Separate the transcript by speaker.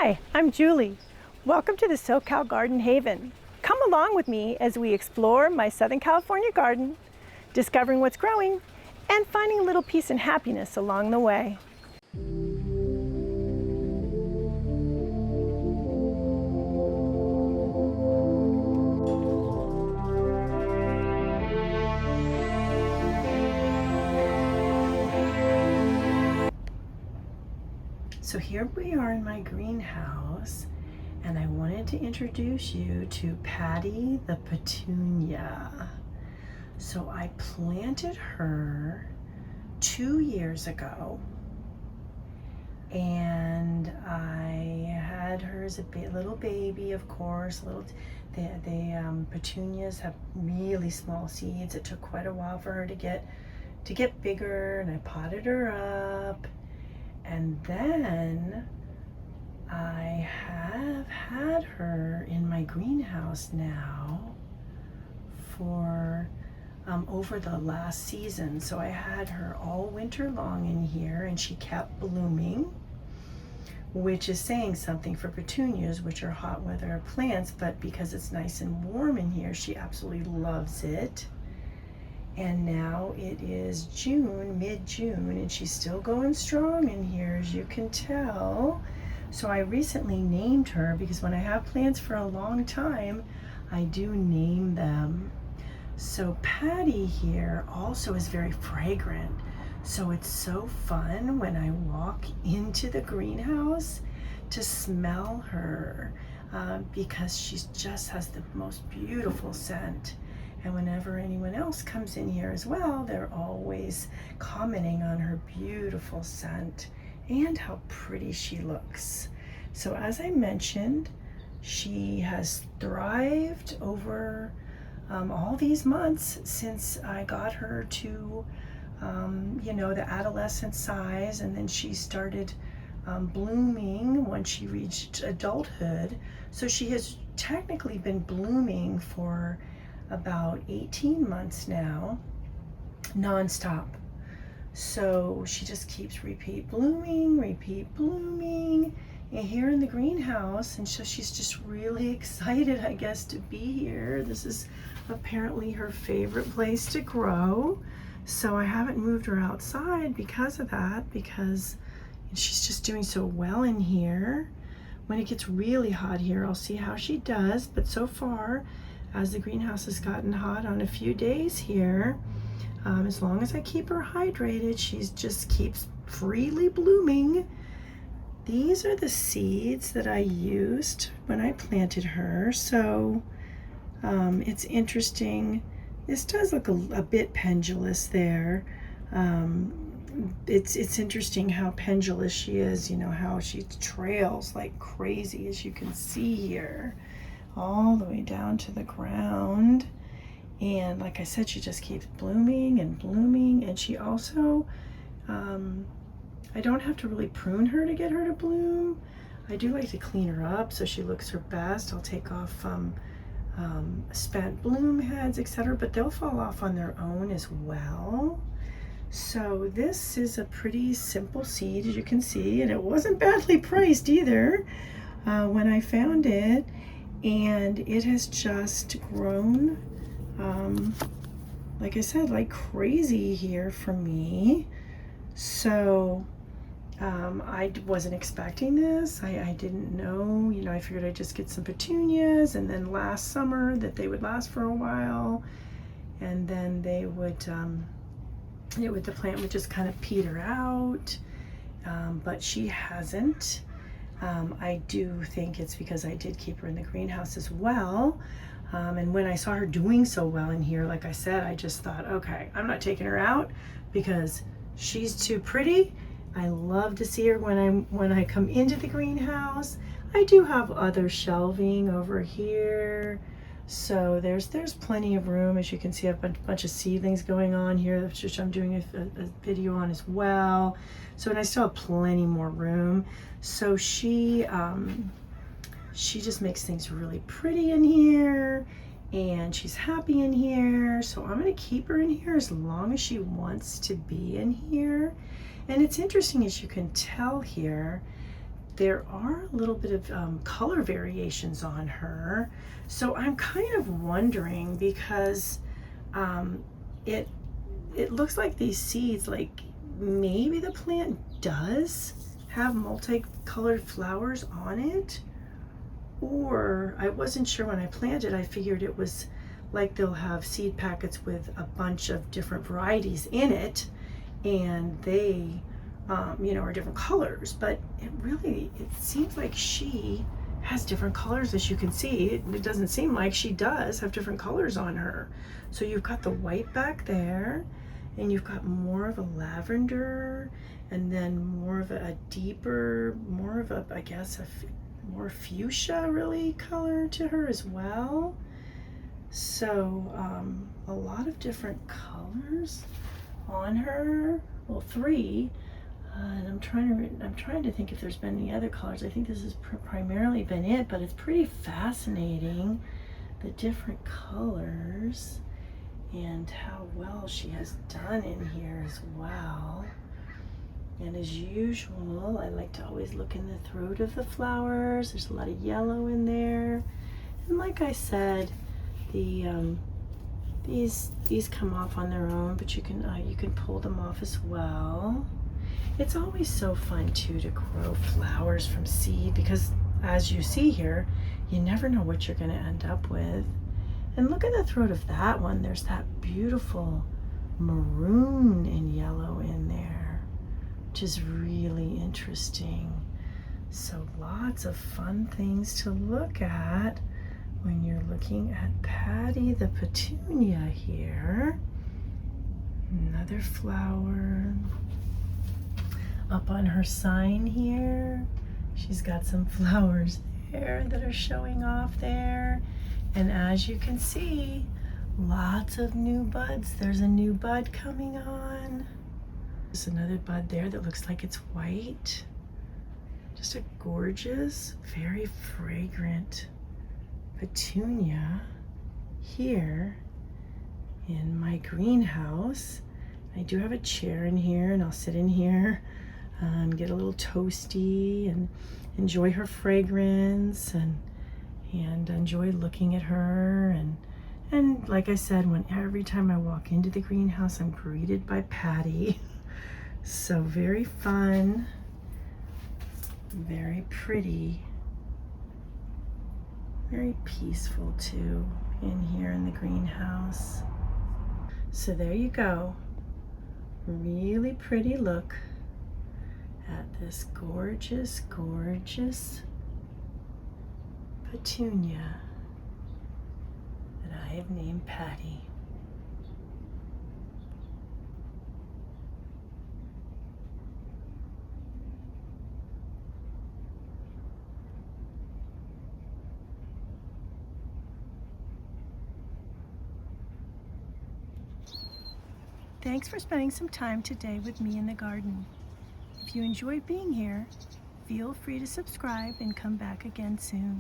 Speaker 1: Hi, I'm Julie. Welcome to the SoCal Garden Haven. Come along with me as we explore my Southern California garden, discovering what's growing, and finding a little peace and happiness along the way. So here we are in my greenhouse, and I wanted to introduce you to Patti the Petunia. So I planted her 2 years ago, and I had her as a little baby, of course. The petunias have really small seeds. It took quite a while for her to get bigger, and I potted her up. And then I have had her in my greenhouse now for over the last season. So I had her all winter long in here, and she kept blooming, which is saying something for petunias, which are hot weather plants, but because it's nice and warm in here, she absolutely loves it. And now it is June, mid-June, and she's still going strong in here, as you can tell. So I recently named her, because when I have plants for a long time, I do name them. So Patti here also is very fragrant. So it's so fun when I walk into the greenhouse to smell her, because she just has the most beautiful scent. And whenever anyone else comes in here as well, they're always commenting on her beautiful scent and how pretty she looks. So as I mentioned, she has thrived over all these months since I got her to, the adolescent size, and then she started blooming when she reached adulthood. So she has technically been blooming for about 18 months now, non-stop. So she just keeps repeat blooming, and here in the greenhouse. And so she's just really excited, I guess, to be here. This is apparently her favorite place to grow. So I haven't moved her outside because of that, because she's just doing so well in here. When it gets really hot here, I'll see how she does. But so far, as the greenhouse has gotten hot on a few days here, as long as I keep her hydrated, she just keeps freely blooming. These are the seeds that I used when I planted her. So it's interesting. This does look a bit pendulous there. It's interesting how pendulous she is, how she trails like crazy, as you can see here, all the way down to the ground. And like I said, she just keeps blooming and blooming. And she also, I don't have to really prune her to get her to bloom. I do like to clean her up so she looks her best. I'll take off spent bloom heads, etc., but they'll fall off on their own as well. So this is a pretty simple seed, as you can see, and it wasn't badly priced either when I found it. And it has just grown, like I said, like crazy here for me. So I wasn't expecting this. I didn't know, I figured I'd just get some petunias, and then last summer that they would last for a while, and then they would, the plant would just kind of peter out, but she hasn't. I do think it's because I did keep her in the greenhouse as well. And when I saw her doing so well in here, like I said, I just thought, okay, I'm not taking her out because she's too pretty. I love to see her when I come into the greenhouse. I do have other shelving over here. So there's plenty of room. As you can see, I have a bunch of seedlings going on here, which I'm doing a video on as well. So, and I still have plenty more room. So she just makes things really pretty in here, and she's happy in here. So I'm gonna keep her in here as long as she wants to be in here. And it's interesting, as you can tell here, there are a little bit of color variations on her. So I'm kind of wondering, because it looks like these seeds, like maybe the plant does have multicolored flowers on it, or I wasn't sure when I planted. I figured it was like they'll have seed packets with a bunch of different varieties in it, and they you know, are different colors. But it seems like she has different colors. As you can see, it doesn't seem like she does have different colors on her. So you've got the white back there, and you've got more of a lavender, and then more of a deeper, more of a, I guess, more fuchsia really color to her as well. So a lot of different colors on her. Well, three. And I'm trying to think if there's been any other colors. I think this has primarily been it, but it's pretty fascinating, the different colors and how well she has done in here as well. And as usual, I like to always look in the throat of the flowers. There's a lot of yellow in there. And like I said, the these come off on their own, but you can pull them off as well. It's always so fun too to grow flowers from seed, because as you see here, you never know what you're going to end up with. And look at the throat of that one. There's that beautiful maroon and yellow in there, which is really interesting. So lots of fun things to look at when you're looking at Patti the Petunia here. Another flower. Up on her sign here, she's got some flowers there that are showing off there. And as you can see, lots of new buds. There's a new bud coming on. There's another bud there that looks like it's white. Just a gorgeous, very fragrant petunia here in my greenhouse. I do have a chair in here, and I'll sit in here and get a little toasty and enjoy her fragrance and enjoy looking at her. And like I said, every time I walk into the greenhouse, I'm greeted by Patti. So very fun, very pretty, very peaceful too in here in the greenhouse. So there you go. Really pretty look at this gorgeous, gorgeous petunia that I have named Patti. Thanks for spending some time today with me in the garden. If you enjoyed being here, feel free to subscribe and come back again soon.